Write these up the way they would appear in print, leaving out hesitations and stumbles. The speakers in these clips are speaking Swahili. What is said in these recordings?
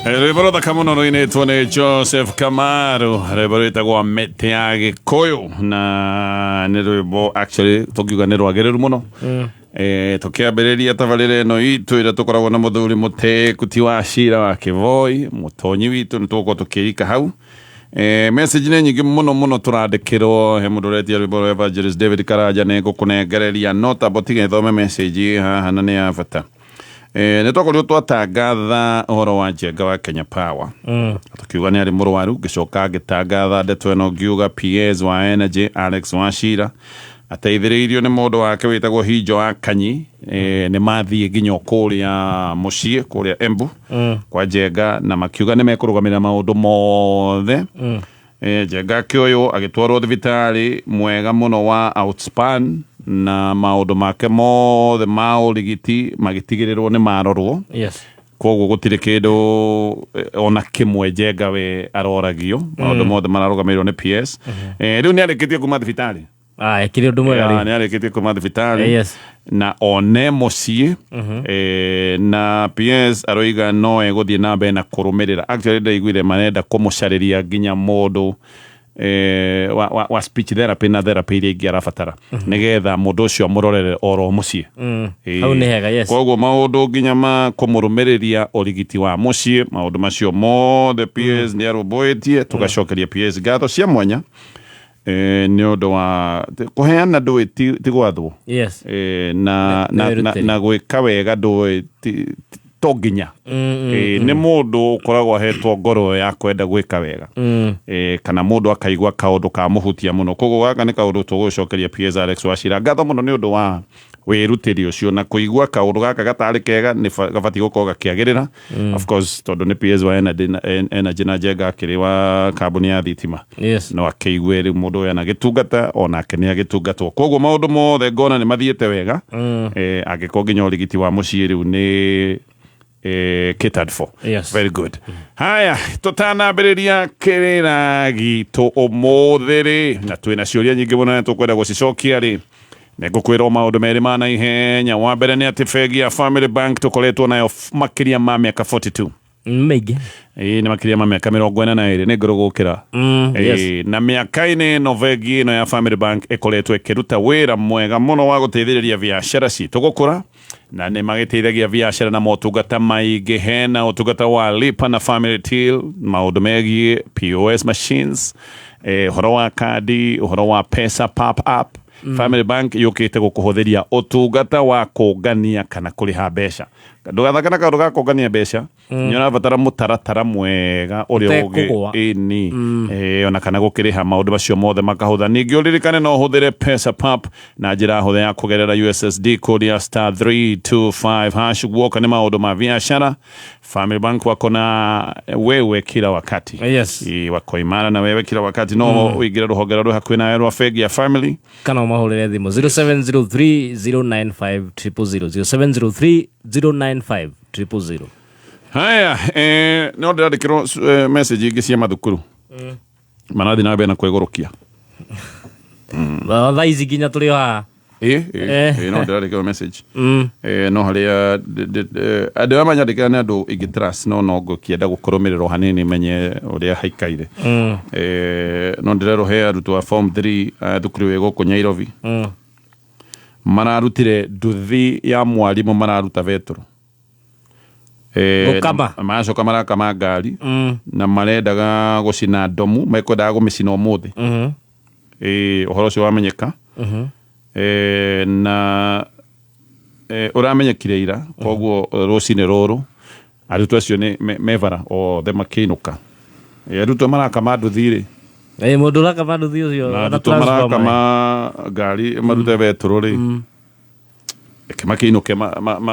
Rwĩmbo thaka mũno rũinĩtwo nĩ Joseph Kamaru, rwĩmbo rwĩtagwo Mĩtĩ ya Gĩkũyũ, na nĩ rwĩmbo actually tũngiuga nĩ rwagĩrĩru mũno. Tũkĩambĩrĩria tabarĩra ĩno itũ ĩrĩa tũkoragwo na mũthuri mũtĩku ti Wachira wa Kĩvoi, mũtonyi witũ nĩ tũgũkorwo tũkĩika hau. Message nĩ nyingĩ mũno tũrandĩkĩrwo he mũndũ ũretia rwĩmbo rwa Evangelist David Karanja, nĩ ngũkũnengereria no tamba tiga thome message haha na nĩ ya bata. Nĩ twakorirwo twatangatha ũhoro wa Njenga wa Kenya Power, tũkiuga nĩ arĩ mũrwaru, ngĩcoka ngĩtangatha ndeto ĩno ngiuga PS wa Energy Alex Wachira ateithĩrĩirio nĩ mũndũ wake wĩtagwo Hinjo wa Kanyi, nĩ mathiĩ nginya kũrĩa mũciĩ kũrĩa Embu kwa Njenga, na makiuga nĩ mekũrũgamĩrĩra maũndũ mothe. Njenga akĩoywo agĩtwarwo thibitarĩ mwega mũno wa Outspan, na maũndũ make mothe ma ũrigiti magĩtigĩrĩrwo nĩ marorwo. Koguo gũtirĩ kĩndũ ona kĩmwe Njenga we aroragio, maũndũ mothe mararũgamĩrĩrwo nĩ PS. Rĩu nĩ arĩkĩtie kuma thibitarĩ, ekire ũndũ mwega rĩu, nĩ arĩkĩtie kuma thibitarĩ na one mũciĩ, na PS aroiga no egũthiĩ na mbere na kũrũmĩrĩra. Actually ndaiguire marenda kũmũcarĩria nginya mũndũ wa speech therapy na therapy iria ingĩ arabatara nĩgetha mũndũ ũcio amũrorere oro mũciĩ. Hau nĩ hega. Koguo maũndũ nginya ma kũmũrũmĩrĩria ũrigiti wa mũciĩ, maũndũ macio mothe PS nĩ arũmbũĩtie. Tũgacokeria PS ngatho cia mwanya nĩ ũndũ wa kũheana ndũĩ ti gwathwo, na gwĩka wega ndũĩ to nginya. Nĩ mũndũ ũkoragwo ahetwo ngoro ya kwenda gwĩka wega, kana mũndũ akaigua kaũndũ kamũhutia mũno. Koguo gaka nĩ kaũndũ tũgũcokeria PS Alex Wachira ngatho mũno nĩ ũndũ wa wĩrutĩri ũcio na kũigua kaũndũ gaka gatarĩ kega nĩ gabatiĩ gũkorwo gakĩagĩrĩra. Of course tondũ nĩ PS wa Energy na Njenga akĩrĩ wa kambuni ya thitima, no akĩigue rĩu mũndũ ũyũ ena gĩtungata onake nĩ agĩtungatwo. Koguo maũndũ mothe ngona nĩ mathiĩte wega, angĩkorwo nginya ũrigiti wa mũciĩ rĩu nĩ catered for. Very good. Haya, tũtanambĩrĩria kĩrĩra gitũ ũmũthĩ rĩ, na twĩna ciũria nyingĩ mũno na tũkwenda gũcicokia rĩ, nĩ ngũkwĩra maũndũ merĩ ma naihenya. Wa mbere nĩ atĩ bengi ya Family Bank tũkoretwo nayo makĩria ma mĩaka 42 maingĩ, nĩ makĩria ma mĩaka 42 nĩ ngoro gũkĩra. Na mĩaka-inĩ ĩno bengi ĩno ya Family Bank ĩkoretwo ĩkĩruta wĩra mwega mũno wa gũteithĩrĩria biacara citũ gũkũra, na nĩ magĩteithagia biacara na motungata maingĩ. Hena ũtungata wa Lipa na Family Till, maũndũ megiĩ POS machines, ũhoro wa kandi, ũhoro wa pesa pop up. Family Bank yũkĩte gũkũhũthĩria ũtungata wa kũngania kana kũrĩha mbeca. Ndũgathake na kaũndũ ga kũngania mbeca, nĩ ũrabatara mũtaratara mwega ũrĩa ũngĩ ona kana gũkĩrĩha maũndũ macio mothe makahũtha. Ningĩ ũririkane no ũhũthĩre pesa pop na njĩra hũthũ ya kũgerera USSD code ya *325# guoka nĩ maũndũ ma biacara. Family Bank wako na wewe kila wakati, wako imara na wewe kila wakati. No uingire rũhonge rũrĩa hakuhĩ nawe rwa bengi ya Family, kana ũmahũrĩre thimũ 0703095000 0703095000. Haya, no ndĩrandĩkĩrwo message ingĩ cia mathukuru marathiĩ na mbere na kwĩgũrũkia thaa ici nginya tũrĩ haha. No ndĩrandĩkĩrwo message no harĩa andũ arĩa manyandĩkĩra nĩ andũ ingĩ trust, no ngũkĩenda gũkũrũmĩrĩrwo hanini menye ũrĩa haikaire. No ndĩrerwo he arutwo a form 3 thukuru wĩ gũkũ Nyairobi mararutire nduthi ya mwarimũ, mararuta vetro, macoka marakama ngari na marendaga gũcina ndomu, mekwendaga gũmĩcina ũmũthĩ. Ũhoro ũcio wamenyeka na ũramenyekire ira. Koguo rũcinĩ rũrũ arutwo acio nĩ mevara othe makĩinũka. Arutwo marakama nduthi rĩ, mũndũ ũrakama nduthi ũcio, arutwo marakama ngari marute vetro rĩ, makĩinũke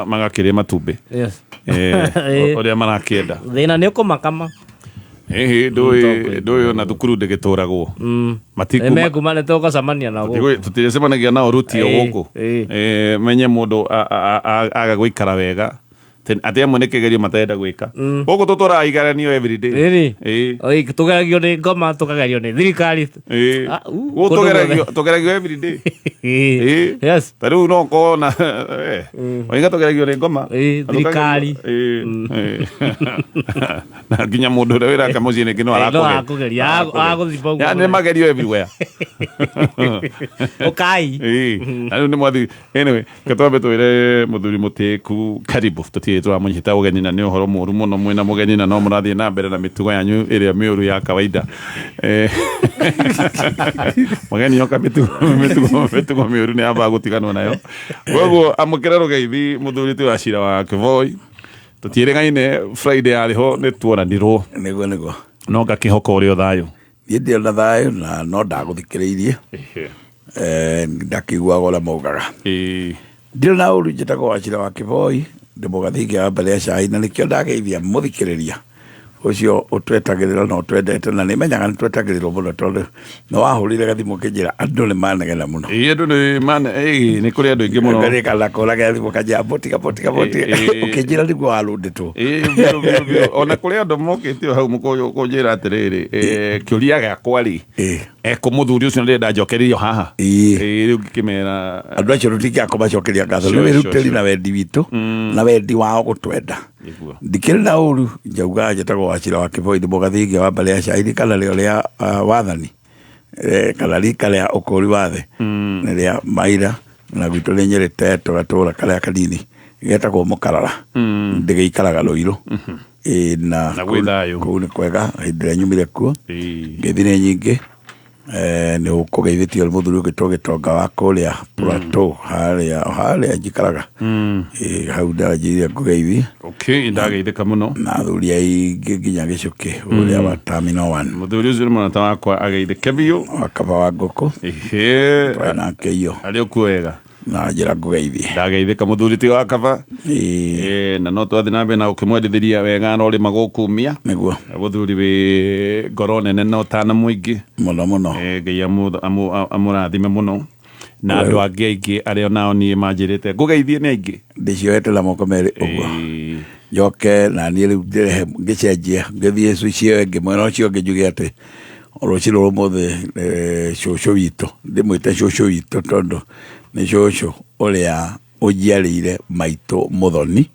magakĩrĩa matumbĩ ũrĩa marakĩenda. Thĩna nĩ ũkũmakama. Ndũĩ na thukuru ndĩgĩtũragwo, mekuma nĩtũgũcemania nao, tũtirĩcemanagia nao ruti o gũkũ. Menye mũndũ aga gũikara wega atia mwene kegerio matenda gwika goko tutora igaranio every day oi tugeragio ni ngoma tukagerio ni thirikari tugeragio every day yes taru no kona oinga tugeragio ni ngoma thirikari na ginya mundu ria wira kamuci ni kino arakugeria aguthipa ya ni magerio everywhere okay aru ni mwathi anyway katwabe twire muthuri mutiku karibu tutie turamunyita ugeni na ni uhoro muru muno mwina mugeni na no murathie na mbere na mitugo yanyu iria miuru ya kawaida mugeni yoka mitugo miuru ni amba gutiganwa nayo koguo amukira rugeithi muthuri tu acira wa Kivoi tutieregaine Friday ariho ni tuoranirwo niguo no ngakihoko urio thayo ni ndio na thayo na no ndaguthikiriirie ndakigua gola maugaga ndio na uru njitagwo acira wa Kivoi ndimugathingi wa mbere ya cai na nikio ndageithia muthikiriria ucio utwetagirira no twendete na ni menyaga ni twetagirira muno tondu no wahurire gathimu kinjira andu ni manegena muno andu ni ni kuri andu ingi muno ngari kala kola gathimu kanja botika ukinjira niguo warunditwo ona kuri andu mokitio hau mukunjira atiriri kiuria giakwa ri kumuthuri ucio ndenda njokeririo haha riu ngikimera andu acio rutikiako macokeria ngatho ni wirutiri na wendi witu na wendi wao gutwenda ndikiri na uru njauga njitagwo acira wa Kivoi ndimugathingi wa mbere ya cai kana rio ria wathani kana rika ria ukuri wathe ni ria maira na gwitu ni nyerete tugatura karia kanini getagwo mukarara ndigeikaraga Ruiru na kuu ni kwega hindi ria nyumire kuo ngithine nyingi ni ukugeithitio muthuri ugitogitonga wa kuria plateau haria njikaraga hau ndajiria ngugeithi ndageithika muno na thuri aingi nginya gicuki uria wa terminal 1 muthuri ucio mwana wakwa ageithike biu akaba wa ngoko na keio ari okuwega na njira ngugeithie ndageithika muthuri ti wa kaba na no twathi na mbere na ukimwendithiria wega no ri magukumia niguo muthuri wi ngoro nene no tana muingi muno ngai amurathime muno na andu angi aingi aria nao ni manjirite ngugeithie ni aingi ndicioete la moko meri uguo njoke na ni riu ndirehe ngicenjia ngithie sucio engi mwena ucio ngijuge ati ruciro rumuthe cucu witu ndimwite cucu witu tondu ni cucu uria ujiarire maitu Muthoni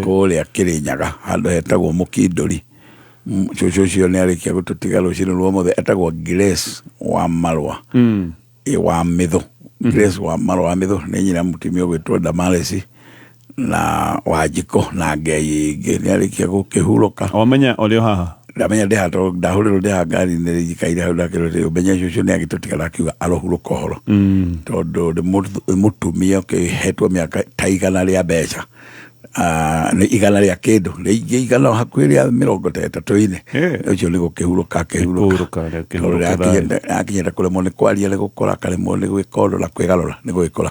kuria Kirinyaga handu hetagwo Mukinduri cucu ucio ni arikia gututiga ruciro rumuthe etagwo Grace wa Marwa wa Mithu Grace wa Marwa Mithu ni nyina mutimio gwitwo Damaresi na Wanjiko na ngei ingi ni arikia gukihuruka omenya ulio haha ndamenya ndihato ndahuriro ndihangari ndirikaire hau ndakirore umenya cucu ni agitutikana akiuga arohuruka horo tondu mutumia hetwo miaka ta igana ria mbeca ni igana ria kindu ni igana hakuhi ria 30 ucio ni gukihuruka akinyenda kuremwo ni kwaria ni gukora karemwo ni gwikora kwigarora ni gwikora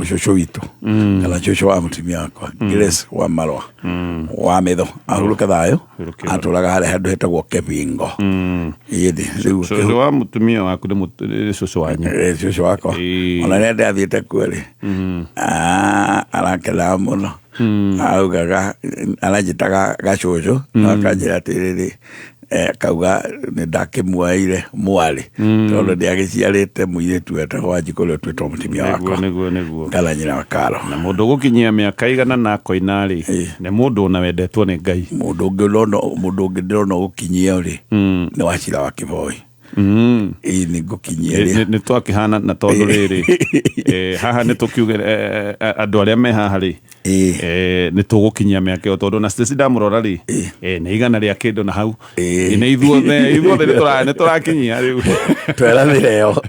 cucu witu kana cucu wa mutumia wakwa Grace wa Marwa wa Mithu ahuruka thayo aturaga haria handu hetagwo Kibingo yedi riu cucu wa mutumia waku ni cucu wanyu cucu wakwa ona ni ndathiite kweri arakena muno augaga aranjitaga gacucu akanjira atiriri kauga ni ndakimuaire mwari tondu ndiagiciarite muiritu wetagwo Wanjiko uria twitwo mutimia wakwa niguo kana nyina wa Karo na mundu gukinyia miaka igana na koina ri ni mundu na wendetwo ni Ngai mundu ungi ndirona gukinyia ri ni Wacira wa Kivoi ni gukinyia ni twakihana na tondu riri haha ni tukiuge andu aria me haha ri ni tugukinyia miaka yo tondu na stress ndamurora ri ni igana ria kindu na hau ni ithuothe ni turakinyia riu tweranire yo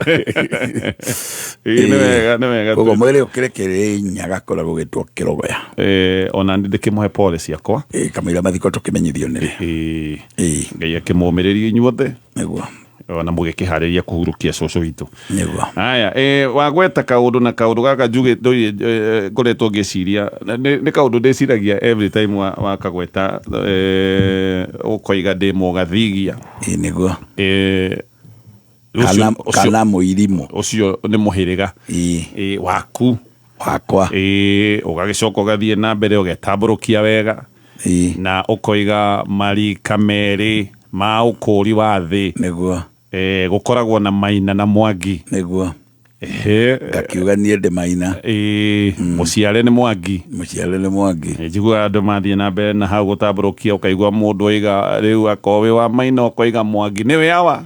ni wega ugo mwiri ukirekere nyaga kora gugitwo Kirogoya ona ndikimuhe pole ciakwa kamira mathiko tukimenyithio ni Ngai akimumiririe inyuothe niguo ona mugikihariria kuhurukia cucu witu niguo haya wagweta kaundu na kaundu gaka njuge ngoretwo ngiciria ni kaundu ndiciragia every time wakagweta ukoiga ndi mugathigia niguo kana muirimo ucio ni muhiriga waku wakwa ugagicoka ugathie na mbere ugetamburukia wega na ukoiga marika meri ma ukuri wa thi niguo gukoragwo na Maina na Mwangi niguo ngakiuga nie ndi Maina muciare ni Mwangi njiguaga andu mathie na mbere na hau gutamburukia ukaigua mundu oiga riu akowe wa Maina ukoiga Mwangi niwe awa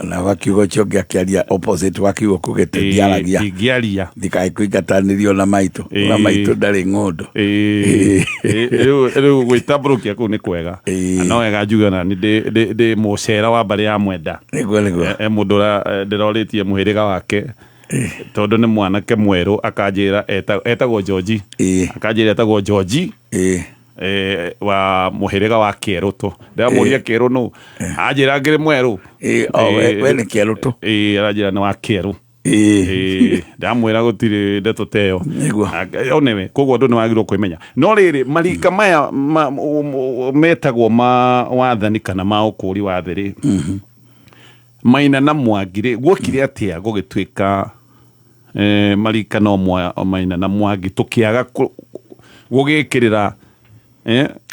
na wakiugo cio ngiakiaria opposite wakiugo kugetiaragia ndikaikuingatanirio na maitu ndari ng'undu riu gwitamburukia kuu ni kwega no wega njuga na ndi mucera wa mbari ya Mwenda niguo mundu ndiroritie muhiriga wake tondu ni mwanake mweru akanjira etagwo George akanjira etagwo George wa muhiriga wa Kieruto ndamuria Kieru no ajira ngiri mweru we ni Kieruto arajira ni wa Kieru ndamwira gutiri ndeto teyo onewe koguo ndu ni wagirwo kwimenya no riri marika maya metagwo ma wathani kana ma ukuri wa thiri Maina na Mwangi ri gwokire atia gugitwika marika no Maina na Mwangi tukiaga gugikirira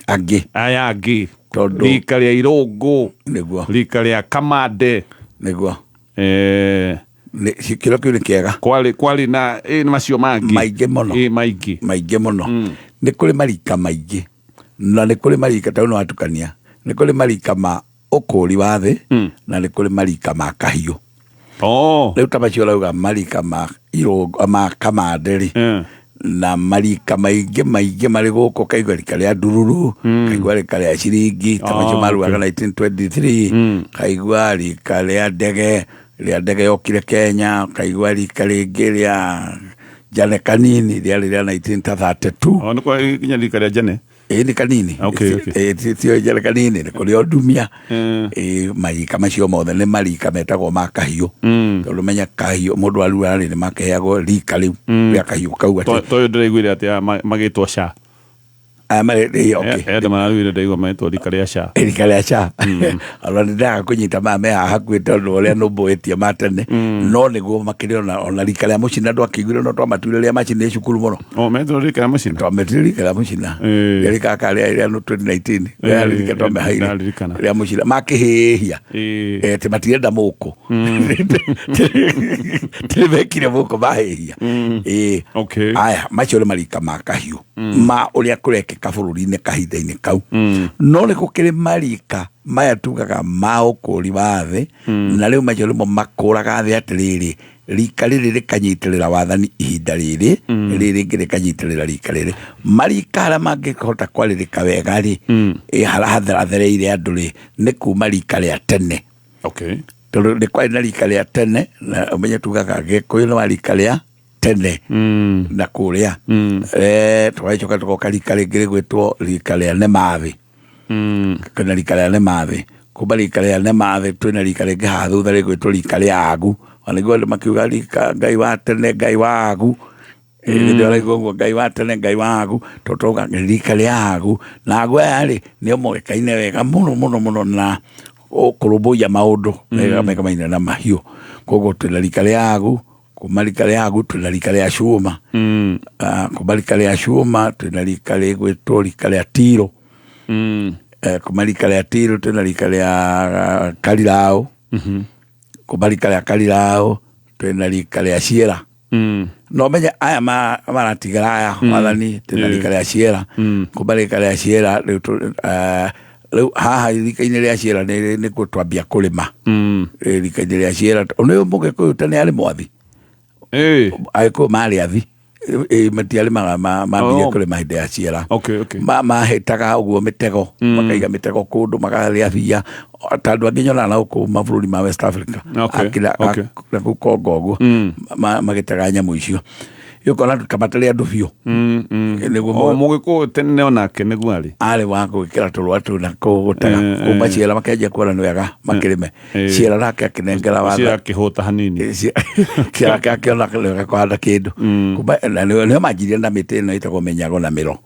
angi rika ria Irungu niguo rika ria Kamande niguo kiro kiu ni kiega kwali na macio mangi maingi muno ni kuri marika maingi na ni kuri marika tau no atukania ni kuri marika ma ukuri wa thi na ni kuri marika ma kahiu riu tamacio rauga marika ma Irungu ma Kamande ri na marika maingi mari guku kaigua rika ria Ndururu kaigua rika ria Ciringi tamacio maruaga 1923 kaigua rika ria ndege yokire Kenya kaigua rika ringi ria Jane Kanini ria 1932 ni kwa kinya rika ria Jane ni kanini tio Jane Kanini ni kuri Odumia marika macio mothe ni marika metagwo ma kahiu tondu menya kahiu mundu arua ni makeagwo rika riu ria kahiu kau ati to ndiraiguire ati magitwo sha enda mararuire ndaigua maitwo rika ria sha ala ndaga kunyita mame hakuä tondu å rä a nå mbå ä tie matene no nä guo makä ona rika rä a må cina andå akä no twamatuire rä a macinä cukuru må no metwo rika rä a må cina twametire rika rä a må cina rä kaka rä a 2019 rä a twamehaire rä a må cina makä hä hia tä matirenda må kå tä mekire må kå mahä hia aya macio nä marika ma kahiu ma å rä a kå rekeka bå rå ri-inä kahinda-inä kau no nä gå kä rä marika maya tugaga ma ukuri wa thi na riu macio rimo makuraga thi atä rä rä rika rä rä rä kanyitä rä ra wathani ihinda rä rä rä rä ngä rä kanyitä rä ra rika rä rä marika harä a mangä hota kwarä rä ka wega rä harathereire andå rä nä kuma rika rä a tene tondå nä kwarä na rika rä a tene na menye tugaga gäkå yå nä wa rika rä a tene na kå rä a twagäcoka tågoka rika rä ngä rä gwätwo rika rä a nä mathä kana rika rä a nä mathä kuma rika rä a nä mathä twä na rika rä ngä haha thutha rä gwätwo rika rä a agu onagua andå makiuga rika ngai wa tene ngai wa agu ndio raigua guo ngai wa tene ngai wa agu totauga rika rä a agu na agu aya rä nä o moĩkaine wega mũno na kå rå mbå ia maå ndå wega megamaina na mahiũ koguo twä na rika rä a agu kuma rika rä a agu twä na rika rä a cuma kuma rika rä a cuma twä na rika rä gwätwo rika rä a Tiro kuma rika rä a Tiro twä na rika rä a Karirao kuma rika rä a Karirao twä na rika rä a Ciera no menye aya maratigara aya wathani twä na rika rä a Ciera kuma rika rä a Ciera riu haha rika-inä rä a Ciera nä kå twambia kå rä ma rika-inä rä a Ciera nä må gä kå yå tene arä mwathi agä kå marä athi matiarä maga mambire kå rä mahindä ya Ciera mahätaga å guo mä tego makaiga mä tego kå ndå magarä a thia ta andå angä nyonaga na gå kå mabå rå ri ma West Africa na kå Kongo å guo magä tega nyamå icio yukona tukamatale andu biu niguo mugiko tene onake niguo ari wa gwikira turwa tu na kugutaga kuma ciera makenja kuona ni wega makirime ciera nake akinengera watha ciera kihuta hanini ciera kake ona kwanda kindu kuma ni manjirie na miti no itagwo menyago na miro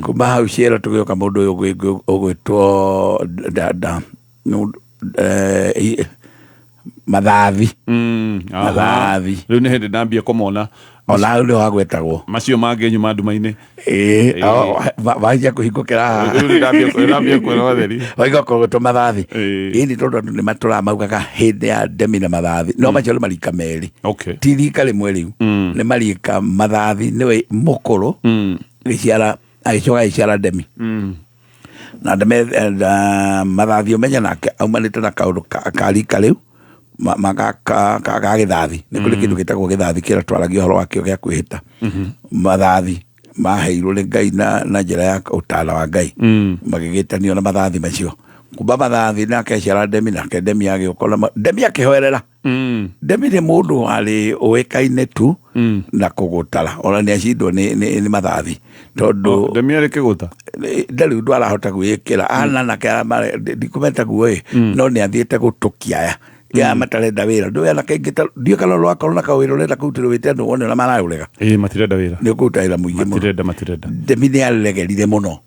kuma hau ciera tugioka mundu uyu ugwitwo mathathi riu ni hindi ndambia komona ona hau nĩho hagwetagwo macio mangĩ nyuma nduma-inĩ wanjia kũhingũkĩra ndambia kwĩra theri waiga kũgũtwo mathathi ĩni tondũ andũ nĩ matũraga maugaga hĩndĩ ya ndemi na mathathi no macio nĩ marika merĩ ti rika rĩmwe rĩu nĩ marika mathathi nĩwe mũkũrũ gĩciara agĩcoka gĩciara ndemi na mathathi ũmenya nake aumanĩte na kaũndũ ka rika rĩu ka gĩthathi nĩ kũrĩ kĩndũ gĩtagwo gĩthathi kĩrĩa twaragia ũhoro wakĩo gĩa kwĩhĩta mathathi maheirwo nĩ Ngai na njĩra ya ũtaara wa Ngai magĩgĩtanio na mathathi macio kumba mathathi nake aciara ndemi nake ndemi agĩũka ndemi akĩhoerera ndemi nĩ mũndũ warĩ ũĩkaine tu na kũgũtara ona nĩ acindwo nĩ mathathi tondũ ndemi arĩ kĩgũta ndarĩ ũndũ arahota gwĩkĩra ana nake ndikũmeta guoĩ no nĩ athiĩte gũtũkiaya ya matarenda wĩra ndũĩ ana kaingĩ ndiũ kana rwakorwo na kawĩra ũrenda kũrutĩrwo wĩte andũ wone ũrĩa maraũrega matirenda wĩra nĩ ũkũruta wĩra mũingĩ matirenda ndemi nĩ aregerire mũno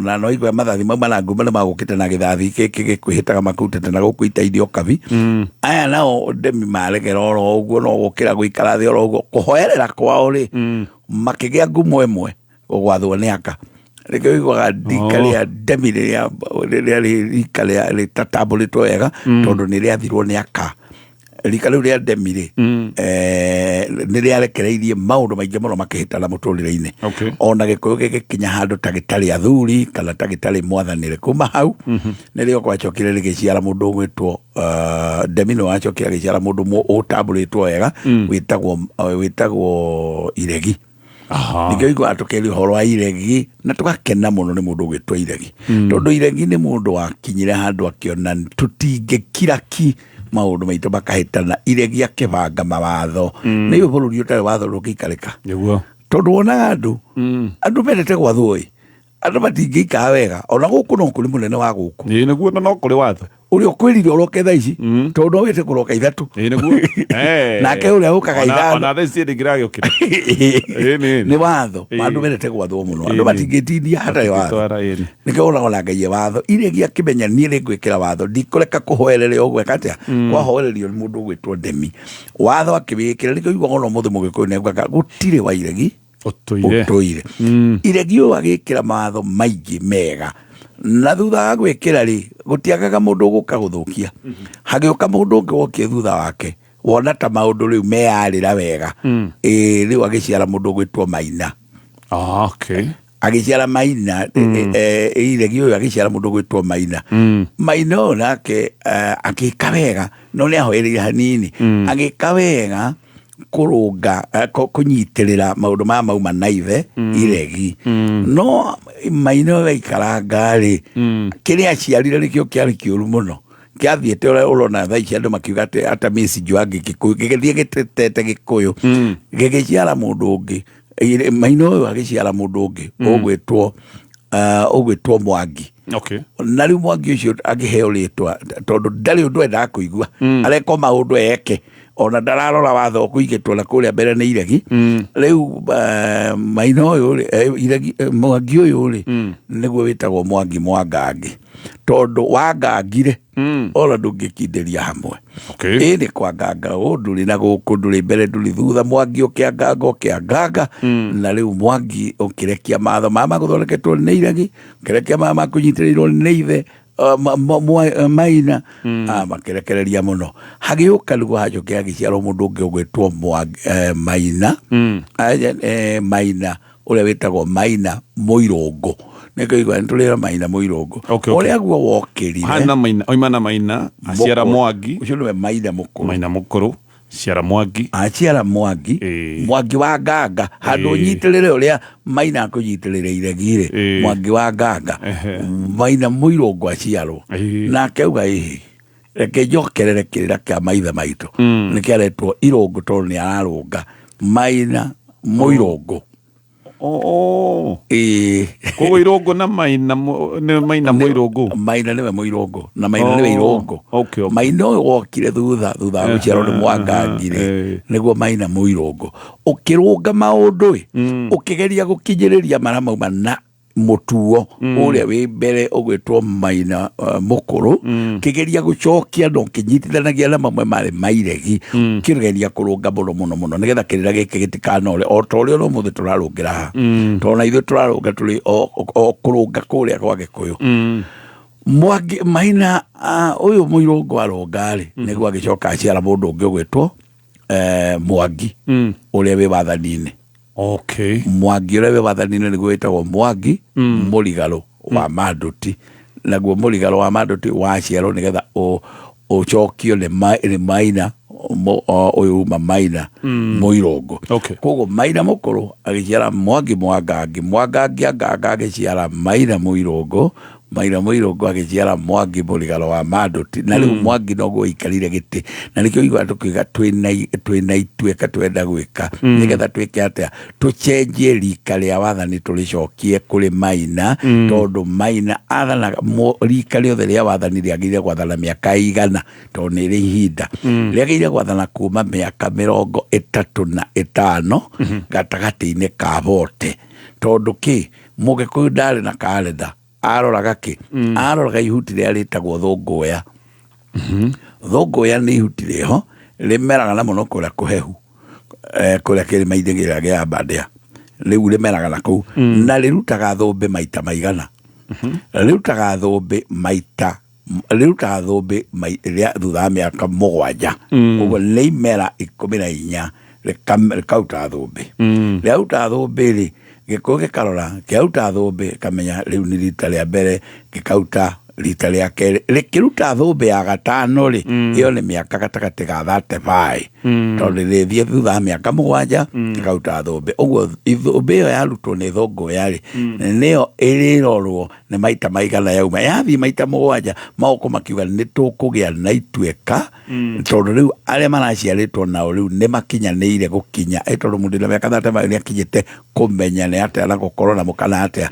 na no igua mathathi mau mananguma nĩ magũkĩte na gĩthathi gĩkĩ gĩkwĩhĩtaga makũrutĩte na gũkũ itaithio kabi aya nao ndemi maregera oro ũguo no gũkĩra gũikara thĩ oro ũguo kũhoerera kwao rĩ makĩgĩa ngumo ĩmwe gwathwo nĩ aka rĩkĩ ũiguaga rika rĩa ndemi rĩrĩa rika rĩtatambũrĩtwo wega tondũ nĩ rĩathirwo nĩ aka rika rĩu rĩa ndemi rĩ nĩ rĩarekereirie maũndũ maingĩ mũno makĩhĩtana mũtũrĩre-inĩ ona gĩkũyũ gĩgĩkinya handũ ta gĩtarĩ athuri kana ta gĩtarĩ mwathanĩre kuma hau nĩrĩo gwacokire rĩgĩciara mũndũ ũgwĩtwo ndemi nĩ wacokire agĩciara mũndũ ũtambũrĩtwo wega wĩtagwo Iregi nĩkĩo iguaga tũkĩaria ũhoro wa Iregi na tũgakena mũno nĩ mũndũ ũgwĩtwo Iregi tondũ Iregi nĩ mũndũ wakinyire handũ akĩona tũtingĩkira ki maũndũ maitũ makahĩtana Iregi akĩbanga mawatho nĩguo bũrũri ũtarĩ watho ndũngĩikarĩka tondũ wonaga andũ mendete gwathwo andũ matingĩikara wega ona gũkũ no kũrĩ mũnene wa gũkũ nĩguo no kũrĩ watho ũrĩa ũkwĩrire ũroke thaa ici tondũ no wĩte kũroka ithatũ nake ũrĩa ũkaga ithano ona thaa ici ndĩngĩragĩũkĩra nĩ watho andũ mendete gwathwo mũno andũ matingĩtindia hatarĩ watho nĩkĩo ũrona Ngai watho Iregi akĩmenya niĩ nĩngwĩkĩra watho ndikũreka kũhoerere ũgweka atĩa wahoererio nĩ mũndũ ũgwĩtwo ndemi watho akĩwĩkĩra nĩkĩo iguaga ona ũmũthĩ mũgĩkũyũ nĩaugaga gũtirĩ wa Iregi ũtũire Iregi ũyũ agĩkĩra mawatho maingĩ mega na thutha wa gwĩkĩra rĩ gũtiagaga mũndũ ũgũka gũthũkia hagĩũka mũndũ ũngĩ wokire thutha wake wona ta maũndũ rĩu meyarĩra wega rĩu agĩciara mũndũ ũgwĩtwo Maina agĩciara Maina Iregi ũyũ agĩciara mũndũ ũgwĩtwo Maina Maina ũyũ nake agĩka wega no nĩ ahoereire hanini agĩka wega kũrũnga kũnyitĩrĩra maũndũ maya mauma na ithe Iregi no Maina ũyũ aikaranga rĩ kĩrĩa aciarire nĩkĩo kĩarĩ kĩũru mũno kĩathiĩte ũrĩa ũrona thaa ici andũ makiuga ata Miss Njũangĩ Gĩkũyũ gĩgĩthiĩ gĩtetete Gĩkũyũ gĩgĩciara mũndũ ũngĩ Maina ũyũ agĩciara mũndũ ũngĩ ũgwĩtwo Mwangi na rĩu Mwangi ũcio agĩheo rĩtwa tondũ ndarĩ ũndũ endaga kũigua areka maũndũ eke ona ndararora watho kũigĩtwo na kũrĩa mbere nĩ Iregi rĩu Maina ũyũ Mwangi ũyũ rĩ nĩguo wĩtagwo Mwangi Mwangangi tondũ wangangire ona ndũngĩkindĩria hamwe nĩ kwanganga ndũrĩ na gũkũ ndũrĩ mbere ndũrĩ thutha Mwangi ũkĩanganga na rĩu Mwangi ũkĩrekia matho maya magũthondeketwo nĩ Iregi ũkĩrekia maya makũnyitĩrĩirwo nĩ ithe Maina makĩrekereria mũno hagĩũka nĩguo hacokire agĩciarwo mũndũ ũngĩ ũgwĩtwo Maina ũrĩa wĩtagwo Maina Mũirũngũ nĩkĩo igua nĩtũrĩra Maina Mũirũngũ ũrĩa guo wokĩrire oimana Maina aciara Mwangi ũcio nĩwe Maina Mũkũrũ ciara Mwangi aciara Mwangi wa Nganga handũ nyitĩrĩre ũrĩa Maina akũnyitĩrĩre Iregi rĩ Mwangi wa Nganga Maina Mũirũngũ aciarwo nake auga reke njokerere kĩrĩra kĩa maithe maitũ nĩkĩaretwo Irũngũ tondũ nĩ ararũnga Maina Mũirũngũ koguo Irũngũ na Maina Mũirũngũ Maina nĩwe Mũirũngũ na Maina nĩwe Irũngũ Maina ũyũ wokire thutha wa gũciarwo nĩ Mwangangi nĩguo Maina Mũirũngũ ũkĩrũnga maũndũ ũkĩgeria gũkinyĩrĩria marĩa mauma na mutuo uria wi mbere ugwitwo Maina Mukuru kigeria gucokia no kinyitithanagia na mamwe mari mairegi kigeria kurunga muno nigetha kirira giki gitikanore o ta uria no muthe turarungira tona ithu turarunga turi o kurunga kuria kwa Gikuyu Mwangi Maina uyu muirungu arungari niguo agicoka aciara mundu ungi ugwitwo Mwangi uria wi wathani-ini. Okay. Mwangi uria wi wathani-ini niguo witagwo Mwangi Murigaro wa Manduti naguo Murigaro wa Manduti waciarwo nigetha ucokio ni Maina uyu Maina Muirungu. Koguo Maina Mukuru agiciara Mwangi Mwangangi agiciara Maina Muirungu agiciara Mwangi Murigaro wa Manduti na riu Mwangi noguo ikarire giti na nikio igwa tukiga twina itueka twenda gwika nigetha twike atia tucenjie rika ria wathani tulicokie kuri Maina tondu Maina athanaga rika riothe ria wathani riagire gwathana miaka igana tondu ni ri ihinda riagire gwathana kuma miaka 35 gatagati-ini ka vote tondu ki Mugikuyu ndari na kalenda aroraga ki aroraga ihuti ria ritagwo thunguya thunguya ni ihuti riho rimeraga na muno kuria kuhehu kuria kirima-ini giria gia Aberdare riu rimeraga na kuu na rirutaga thumbi maita maigana rirutaga thumbi maita ria thutha miaka 7 uguo ni imera 14 rikauta thumbi riauta thumbi ri Gikuyu gikarora kiauta thumbi kamenya riu ni rita ria mbere gikauta rita ria keri rikiruta thumbi ya gatano ri iyo ni miaka gatagati ga 35 tondu rithie thutha miaka 7 gikauta thumbi uguo thumbi iyo yarutwo ni thunguya ri niyo irirorwo ni maita maigana yauma yathi maita 7 mauko makiuga ni tukugia na itueka tondu riu aria maraciaritwo nao riu ni makinyaniire gukinya tondu mundu na miaka 35 ni akinyite kumenya ni atia na gukorwo na mukana atia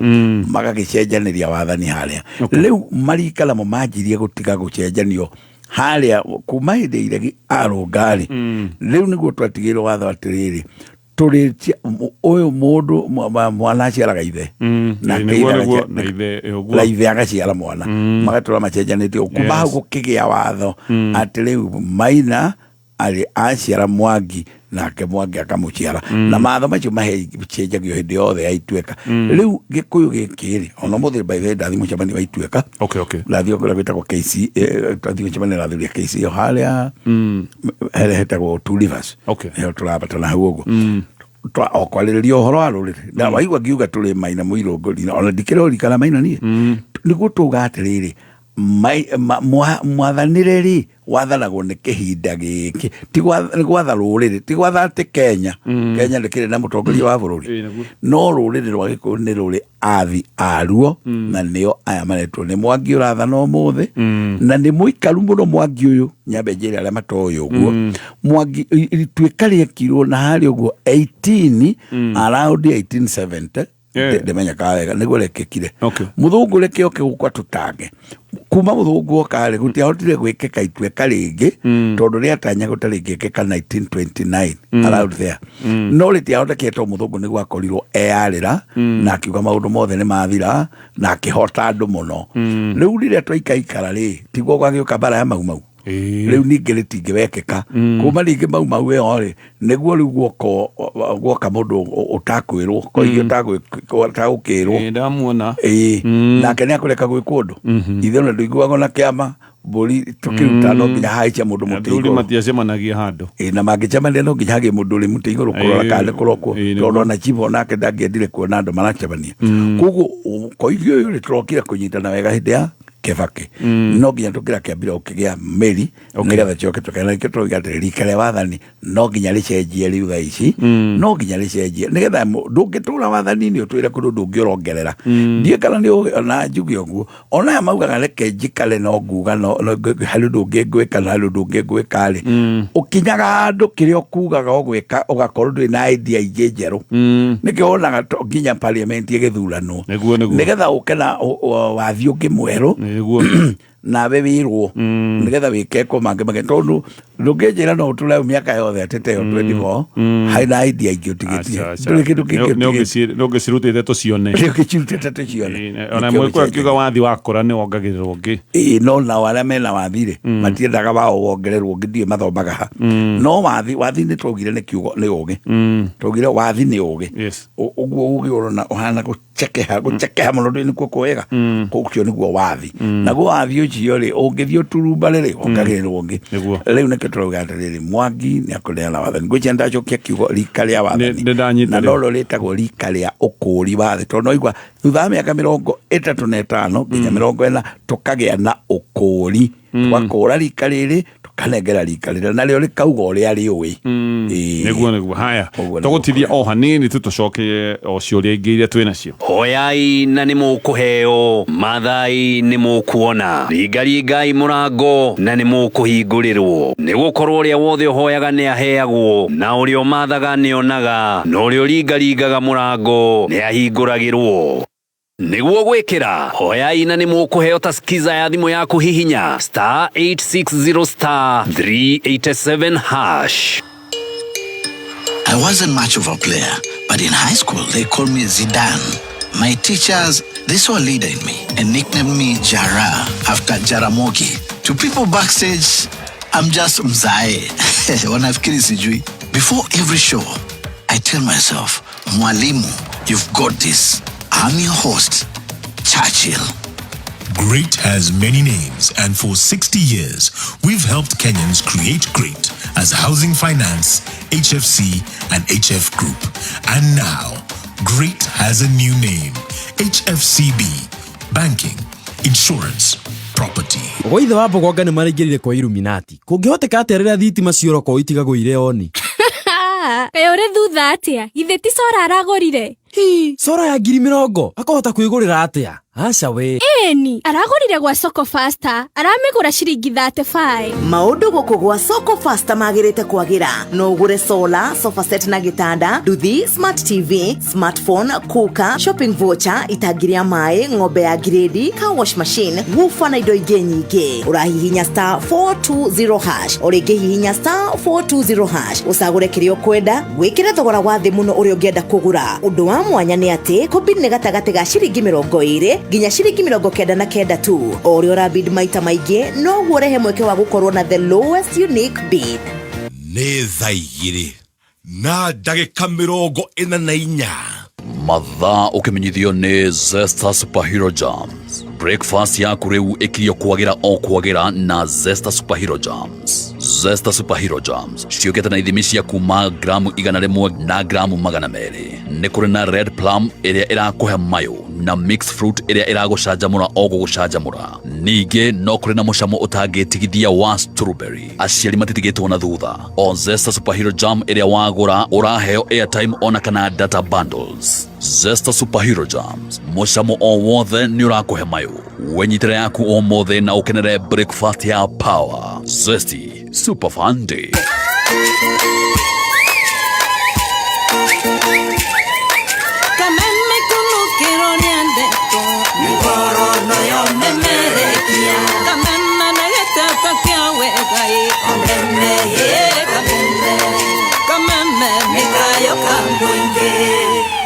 magagicenjaniria wathani haria riu marikala mo majirie gutiga gucenjanio haria kuma hindi iregi arungari riu niguo twatigirwo watho atiriri turi uyu mundu mwana aciaraga ithe na ithe agaciara mwana magatura macenjanitio kuma hau gukigia watho ati riu Maina ari aciara Mwangi nake Mwangi akamuciara na matho macio macenjagio hindi yothe ya itueka riu Gikuyu gikiri ona muthiri by the ndathi mucemani wa itueka ndathi okura gwitagwo KC ndathi mucemani na thuri KC yo haria hetagwo Two Rivers yo turabatana hau uguo okwaririo horo arurire na waigua ngiuga turi Maina Muirungu ona ndikirorikana Maina nie niguo tuga atiriri mwathanire ri wathanagwo ni kihinda giki ti gwatha ruriri ti gwatha ati Kenya ndikire na mutongoria wa bururi no ruriri rwa Gikuyu ni ruri athi aruo na nio aya maretwo ni Mwangi urathana umuthi na ni muikaru muno Mwangi uyu nyambe njiri aria matoyo uguo Mwangi itueka riekirwo na hari uguo 18 around 1870 ndemenya kawega niguo rekekire muthungu rekio kigukwa tutange kuma muthungu okare gutiahotire gwikeka itueka ringi tondu riatanya gutari ngikeka 1929 around there no ritiahoteketwo muthungu niguo akorirwo earira na akiuga maundu mothe ni mathira na akihota andu muno riu riria twaikaikara ri tiguo gwagiuka mbara ya mau riu ningi ritingĩwekeka kuma ringi mau ĩyo ri niguo riu guoka mundu utakwirwo koigio utagukirwo ndamuona nake ni akureka gwikwo undu ithe ona ndũiguagwo na kiama mburi tukiruta no nginya haicia mundu muti iguru matiacemanagia handu na mangĩcemania no nginya hagĩe mundu uri muti iguru kurora kana kurokwo tondu ona chibo nake ndangĩendire kuona andu maracemania koguo koigio ũyũ ri turokire kunyitana wega hindi ya Kibaki no nginya tukira kiambira ukigia meri nigetha cioke tukena ikio tuga atiri rika ria wathani no nginya ricenjie riu thaa ici no nginya ricenjie nigetha ndungitura wathani-ini utwire kundu ndungiorongerera ndie kana ni ona njugi oguo ona ya maugaga reke njikare no nguga no hari ndungi ngwika na hari ndungi ngwika ri ukinyaga handu kiria ukugaga ogwika ugakorwo ndwi na idea ingĩ njeru nikio onaga nginya parliament igithurano nigetha ukena wathi ungi mweru nawe wirwo nigetha wikeko mange tondu ndungijira no utule miaka yothe atete yo 24 haina idea ingĩ ũtigitie ndũrĩ kĩndũ kĩngĩ no gĩcirutĩte tũcione gĩcirutĩte tũcione ona mwĩkwa akiuga wathi wakũra nĩ wongagĩrĩrwo ũngĩ no na arĩa mena wathi-rĩ matiendaga wongererwo ũngĩ ndiũĩ mathomaga ha no wathi nĩ twaugire nĩ kiugo nĩ ũgĩ twaugire wathi nĩ ũgĩ ũguo ũgĩ ũrona ũhana gũcekeha mũno ndũĩ nĩkuo kwega kũcio nĩguo wathi naguo wathi ũcio-rĩ ũngĩthiĩ ũturumbarĩ-rĩ wongagĩrĩrwo ũngĩ rĩu nĩkĩo tũrauga atĩrĩrĩ Mwangi nĩ akũneana wathani ngwĩciria ndacokia kiugo rika rĩa wathani na noro rĩtagwo rika rĩa ũkũũri wathi tondũ noigua thutha wa mĩaka 35 nginya 40 tũkagĩa na ũkũũri twakũũra rika rĩrĩ tũkanengera rika rĩrĩ narĩo rĩkauga ũrĩa rĩũĩ nĩguo haya tũgũtithia o hanini tu tũcokie o ciũria ingĩ iria twĩ nacio hoyai na nĩ mũkũheo mathai nĩ mũkuona ringaringai mũrango na nĩ mũkũhingũrĩrwo nĩ gũkorwo ũrĩa wothe ũhoyaga nĩ aheagwo na ũrĩa ũmathaga nĩ onaga na ũrĩa ũringaringaga mũrango nĩ ahingũragĩrwo nĩguo gwĩkĩra hoyai na nĩ mũkũheo ta skiza ya thimũ yaku hihinya *860 *387#. I wasn't much of a player, but in high school they called me Zidane. My teachers, they saw a leader in me and nicknamed me Jara after Jaramogi. To people backstage, I'm just Mzae. Wanafikiri sijui. Before every show, I tell myself, Mwalimu, you've got this. I'm your host, Churchill. Great has many names, and for 60 years, we've helped Kenyans create great as Housing Finance, HFC, and HF Group. And now, great has a new name, HFCB, Banking, Insurance, Property. Goithe wa Bogoga nĩ maraingĩrire kwa Illuminati. Kũngĩhoteka atĩa rĩrĩa thitima cioroko itigagũire oni? Kaĩ ũrĩ thutha atĩa? Githĩ ti Sora aragũrire? Sora ya 20,000 akahota kwĩgũrĩra atĩa? Aca we. Eni, aragũrire gwa Soko Faster. Aramĩgũra ciringi 35. Maũndũ gũkũ gwa Soko Faster magĩrĩte kwagĩra. No ũgũre solar, sofa set na gĩtanda, nduthi, smart TV, smartphone, kuka, shopping voucher, itangi rĩa maĩ, ng'ombe ya grade, car wash machine, woofer na indo ingĩ nyingĩ. Ũrahihinya *420#. Ũrĩngĩ hihinya *420#. Ũcagũre kĩrĩa ũkwenda, wĩkĩre thogora wa thĩ mũno ũrĩa ũngĩenda kũgũra. Ũndũ wa mwanya nĩ atĩ, kombini nĩ gatagatĩ ga ciringi 20 nginya ciringi 99 tu. O ũrĩa ũrabid maita maingĩ, no ũrehe mweke wa gũkorwo na the lowest unique bid. Nĩ thaa igĩrĩ na ndagĩka 44 mathaa ũkĩmenyithio nĩ Zesta Superhero Jams. Breakfast yaku rĩu ĩkirio kwagĩra na Zesta Superhero Jams. Zesta Superhero Jams ciũkĩte na ithimi cia kuma gramu 100 na gramu 200. Nĩ kũrĩ na red plum ĩrĩa ĩrakũhe mayo na mixed fruit ĩrĩa ĩragũcanjamũra o gũgũcanjamũra. Ningĩ no kũrĩ na mũcamo ũtangĩtigithia wa strawberry. Aciari matitigĩtwo na thutha. O Zesta Superhero Jam ĩrĩa wagũra ũraheo airtime ona kana data bundles. Zesta Superhero Jams, mũcamo o wothe nĩ ũrakũhe mayo. Wenyitĩre yaku o mothe na ũkenere breakfast ya power. Zesty Super Fun Day.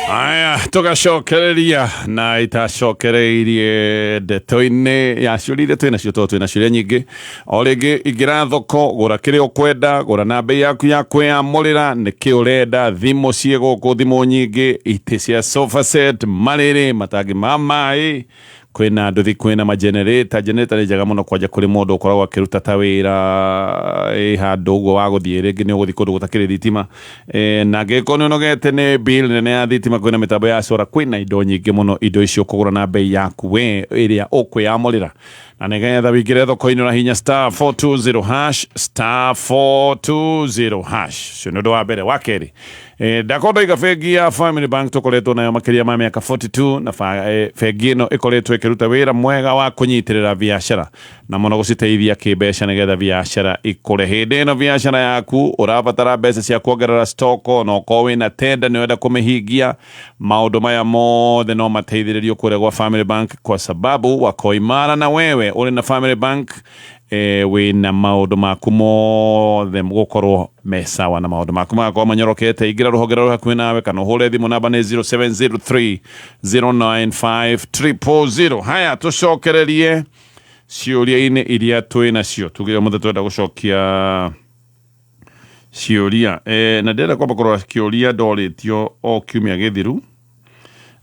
Aya, tugacokereria na itacokereirie ndeto-inĩ ya ciũria iria twĩnacio tondũ twĩna ciũria nyingĩ. O rĩngĩ ingĩra thoko gũra kĩrĩa ũkwenda, gũra na bei yaku ya kwĩyamũrĩra, nĩkĩ ũrenda, thimũ ciĩ gũkũ, thimũ nyingĩ, itĩ cia sofa set, marĩrĩ, matangi ma maĩ, kwĩna nduthi, kwĩna magenerator. Generator nĩ njega mũno kwanja kũrĩ mũndũ ũkoragwo akĩruta ta wĩra handũ ũguo wa gũthiĩ rĩngĩ nĩ ũgũthiĩ kũndũ gũtakĩrĩ thitima, na angĩkorwo nĩ ũnogete nĩ bill nene ya thitima, kwĩna mĩtambo ya solar, kwĩna indo nyingĩ mũno. Indo icio kũgũra na bei yaku we ĩrĩa ũkwĩyamũrĩra. Na nĩgetha wĩingĩre thoko-inĩ ũrahihinya *420#, *420#. Ũcio nĩ ũndũ wa mbere. Wa kerĩ, Dakota iga bengi ya Family Bank tukoretwo nayo makiria ma miaka 42 na bengi ino ikoretwo ikiruta wira mwega wa kunyitirira biashara na muno guciteithia kibeca nigetha biashara ikure. Hindi ino biashara yaku urabatara mbeca cia kuongerera stock no ko wina tenda ni wenda kumihingia maundu maya mothe no mateithiririo kure gwa Family Bank kwa sababu wako imara na wewe uri na Family Bank wina maundu maku mothe gukorwo mesawa na maundu maku magakorwo manyorokete. Ingira ruhonge rwa hakuhi nawe kana uhure thimu namba ni 0703095000. Haya tucokererie ciuria-ini iria twina cio tugire muthe twenda gucokia ciuria na ndenda kwamba korwo kiuria ndoritio o kiumia githiru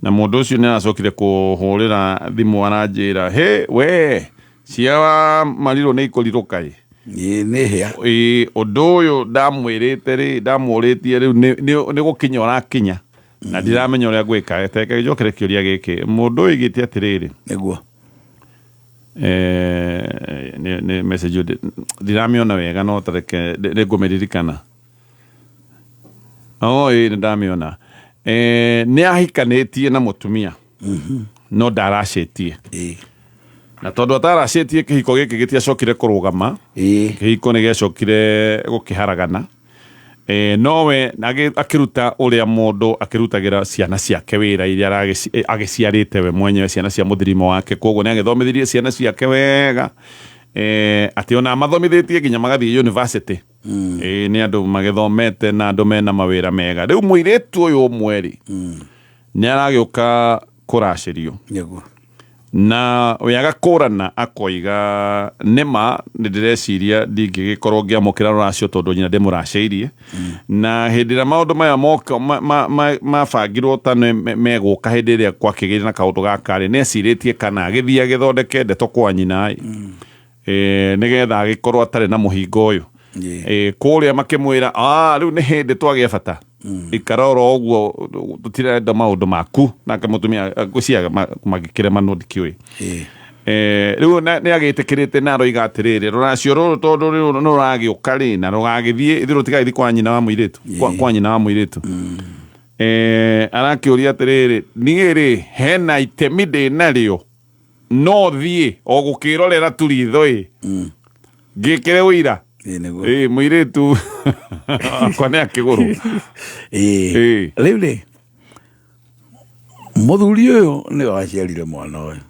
na mundu ucio ni aracokire kuhurira thimu aranjira he we cia mariro ni ikurirukai ni hia undu uyu ndamwirite ri ndamuritie riu ni gukinya urakinya na ndiramenya uria gwika teke njokere kiuria giki mundu uyu igite atiriri niguo ni message ndiramiona wega no tareke nigumiririkana ndamiona ni ahikanitie na mutumia no ndaracetie na tondu ataracetie kihiko giki gitiacokire kurugama kihiko ni giacokire gukiharagana nowe akiruta uria mundu akirutagira ciana ciake wira iria agiciarite we mwenyewe ciana cia muthirimo wake koguo ni agithomithirie ciana ciake wega ati ona mathomithitie nginya magathie university ni andu magithomete na andu mena mawira mega. Riu muiritu uyu mweri ni aragiuka kuracirio na agakurana akoiga nima ndireciria ndingigikorwo ngiamukira ruracio tondu nyina ndimuraceirie na hindi ra maundu maya moka mabangirwo ta meguka hindi ria kwakigiri na kaundu gakari neciritie kana agithia githondeke ndeto kwa nyina nigetha agikorwo atari na muhingo uyu kuria makimwira riu ni hindi twagia bata ikaroro uguo tutirenda maundu maku na kamutumia guciaga magikire manu ndikiwe riu ni agitikirite na roiga atiriri ruracio ruru tondu riu no ragiuka ri na rugagithie ithiru tigathi kwa nyina wa muiritu kwa nyina wa muiritu arakiuria atiriri niiri hena itemi ndinario no thie o gukirorera turitho ngikire wira muiritu kone akiguru riu ri muthuri uyu ni waciarire mwana uyu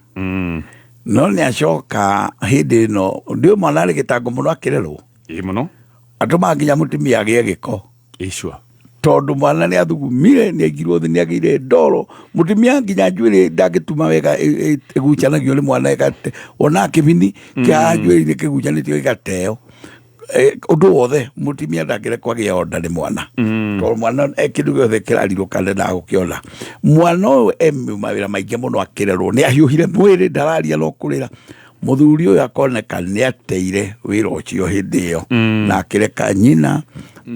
no ni acoka hindi ino ndio mwana ari gitango muno akirerwo muno andu manginya mutumia agie giko icua tondu mwana ni athugumire ni aigirwo thi ni agire ndoro mutumia nginya njwiri ndagituma wega igucanagio ni mwana egate ona kibini kia njwiri kigucanitio igateo undu wothe mutumia ndangire kwagia onda ni mwana tondu mwana kindu giothe kirarirwo kande na gukiona mwana uyu mawira maingi muno akirerwo ni ahiuhire mwiri ndararia no kurira muthuri uyu akoneka ni ateire wira ucio hindi iyo na akireka nyina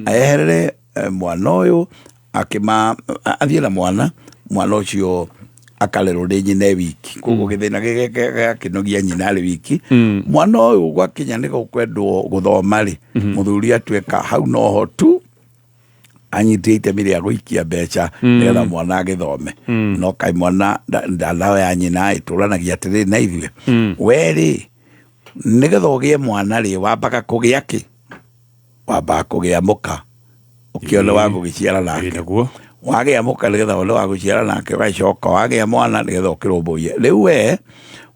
eherere mwana uyu akima athie na mwana ucio akalero ndi nyina wiki koguo githina gakinogia nyina ri wiki mwana uyu gwakinya ni gukwendwo guthoma ri muthuri atweka hau no ho tu anyitite mire aguikia mbeca nigetha mwana agithome no kai mwana ndalawe ya nyina ituranagia atiri na ithue weri nigetha ugie mwana ri wambaga kugia ki wambaga kugia muka ukiona wangu giciara nake wage amuka nigetha ole wa guciara nake ugacoka wage mwana nigetha ukirumbuye riu we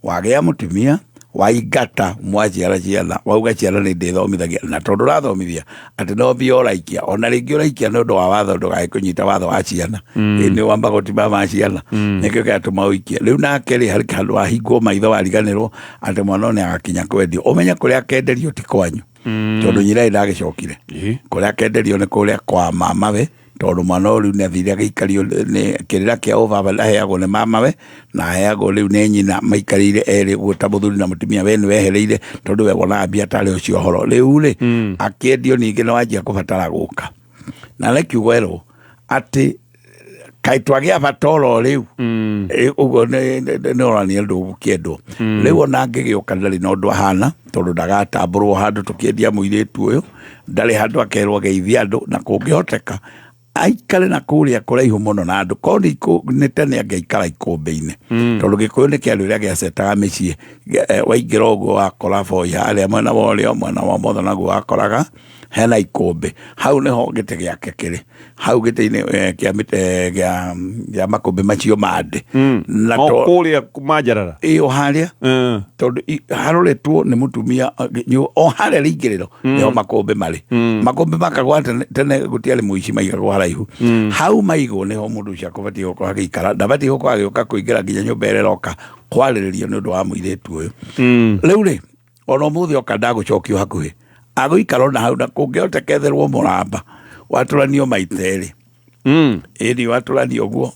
wage mutumia waigata mwaciara ciana wauga ciana ni ndithomithagia na tondu rathomithia ati no bioraikia ona ringi uraikia no ndo wa watho ndugae kunyita watho wa ciana ni wamba gutima ma ciana nikio gatuma uikia riu nake ri hari kandu wahingwo maitho wariganirwo ati mwana ni agakinya kwendio umenya kuria akenderio ti kwanyu tondu nyira ndagicokire kuria akenderio ni kuria kwa mamawe tondu mwana riu ni athire agikario ni kirira kia ovava aheagwo ni mamawe na aheagwo riu ni nyina maikarire eri guta muthuri na mutumia we ni wehereire tondu we wona mbia tari ucio horo riu ri akiendio ningi no wanjia kubatara guka na lekiugo ero ati kai twagia batoro riu ugo ni orania ndu kiendo riu ona ngigiuka ndari no ndu hana tondu ndagatamburwo handu tukiendia muiritu uyu ndari handu akerwo geithia andu na kungihoteka aikare na kuria kuraihu muno na andu koni ni tene angeikara ikumbi-ini tondu Gikuyu ni kiario ria giacetaga micii waingira uguo wakora foi haria mwena wa urio mwena wa motho naguo wakoraga hena ikumbi hau niho gite giake kiri hau gite-ini gia makumbi macio mandi na kuria kumajarara iyo haria tondu haroretwo ni mutumia o haria ringiriro niho makumbi mari makumbi makagwa tene gutiari muici maigagwo haraihu hau maigo niho mundu ucio akubati gukorwo agikara ndabati gukorwo agioka kuingira nginya nyumba ĩrĩa ĩroka kwarĩrĩrio nĩ ũndũ wa mũirĩtu ũyũ rĩu rĩ ona ũmũthĩ oka ndagucokio hakuhĩ agũikara ona hau na kũngĩhoteketherwo mũramba watũranio maita erĩ ĩni watũranio ũguo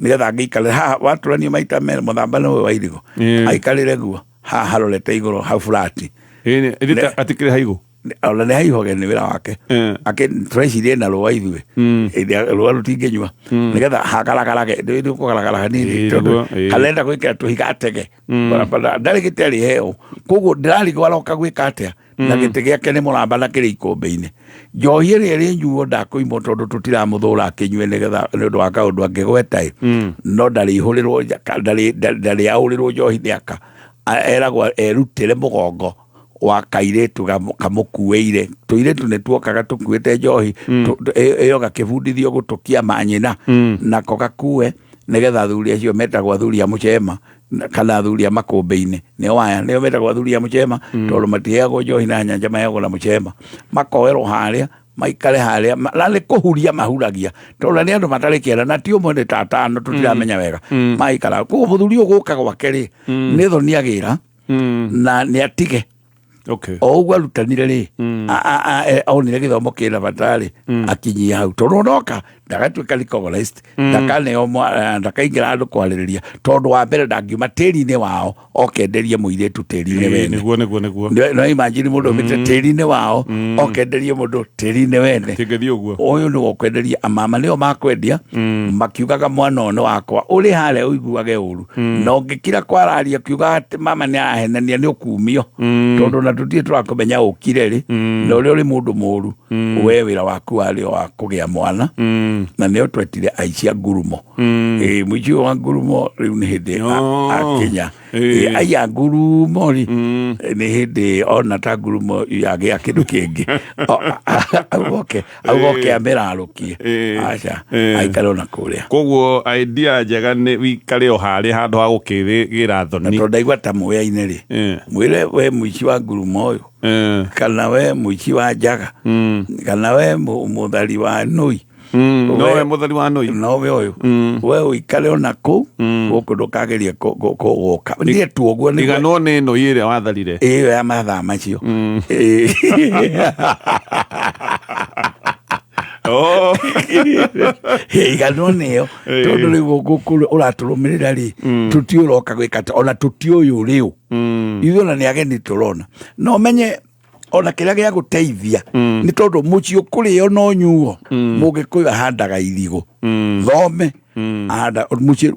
nĩgetha angĩikarĩra haha watũranio maita merĩ mũthamba nĩwe wa irigo aikarĩre guo haha harorete igũrũ hau furati atikĩrĩ haigũ ona nĩ haihoge nĩ wĩra wake tũrecirie na rũa ithuĩ rũa rũtingĩnyua nĩgetha hakaragarage nĩ kũgaragara hanini tondũ karenda gwĩkĩra tũhiga tege ndarĩ gĩte arĩ heo koguo ndĩrarigwo aroka gwĩka atĩa na gĩtĩ gĩake nĩ mũramba na kĩrĩ ikumbi-inĩ njohi ĩrĩa ĩrĩnyuo ndakũimwo tondũ tũtiramũthũra akĩnyue nĩgetha nĩ ũndũ wa kaũndũ angĩgweta no ndarĩihũrĩrwo ndarĩ ahũrĩrwo njohi nĩaka eragwo erutĩre mũgongo wa kairitu kamukuĩire tuiritu nĩ tuokaga tukuĩte njohi ĩyo gakĩbundithio gũtũkia manyina nako gakue nĩgetha athuri acio metagwo athuri a mũcema kana athuri a makũmbĩ-inĩ nĩo aya nĩo metagwo athuri a mũcema tondũ matiheagwo njohi na nyanja maheagwo na mũcema makoerwo harĩa maikare harĩa na nĩ kũhuria mahuragia tondũ nĩ andũ matarĩ kĩenda na ti ũmwe nĩ tatano tũtiramenya wega maikara koguo mũthuri ũyũ gũka gwake rĩ nĩ thoni agĩra na nĩ atige o ũguo arutanire rĩ onire gĩthomo kĩna bata rĩ akinyia hau tondũ noka ndagatuĩka recognized ndakaingĩra andũ kwarĩrĩria tondũ wa mbere ndangiuma tĩri-inĩ wao okenderie mũirĩtu tĩri-inĩ wene no imagine mũndũ ũmĩte tĩri-inĩ wao okenderie mũndũ tĩri-inĩ wene ũyũ nĩ gũkwenderia amama nĩo makwendia makiugaga mwana ũyũ nĩ wakwa ũrĩ harĩa ũiguage ũru na ũngĩkira kwararia kiuga atĩ mama nĩ arahenania nĩ ũkumio tondũ na tũtirĩ tũrakũmenya ũkire rĩ na ũrĩa ũrĩ mũndũ mũru we wĩra waku warĩ o wa kũgĩa mwana na nĩo twetire aici a ngurumo mũici wa ngurumo rĩu nĩ hĩndĩ akinya aya ngurumo rĩ nĩ hĩndĩ ona ta ngurumo yagĩa kĩndũ kĩngĩ augoke amerarũkie aca aikare ona kũrĩa koguo idea njega nĩ wikare o harĩa handũ ha gũkĩgĩra thoni tondũ ndaigua ta mũoya-inĩ rĩ mwĩre we mũici wa ngurumo ũyũ kana we mũici wa njaga kana we mũthari wa nũi nowe mũthari wa nũi nowe ũyũ we ũikare ona kũu gũkũ ndũkageria gũka niĩ tu ũguo iganwo nĩ nũi ĩrĩa watharire ĩyo ya mathaa macio iganwo nĩyo tondũ rĩu gũkũ ũratũrũmĩrĩra rĩ tũti ũroka gwĩka ona tũti ũyũ rĩu ithuĩ ona nĩ ageni tũrona no menye ona kĩrĩa gĩa gũteithia nĩ tondũ mũciĩ ũkũrĩo no nyuo Mũgĩkũyũ ahandaga irigũ thome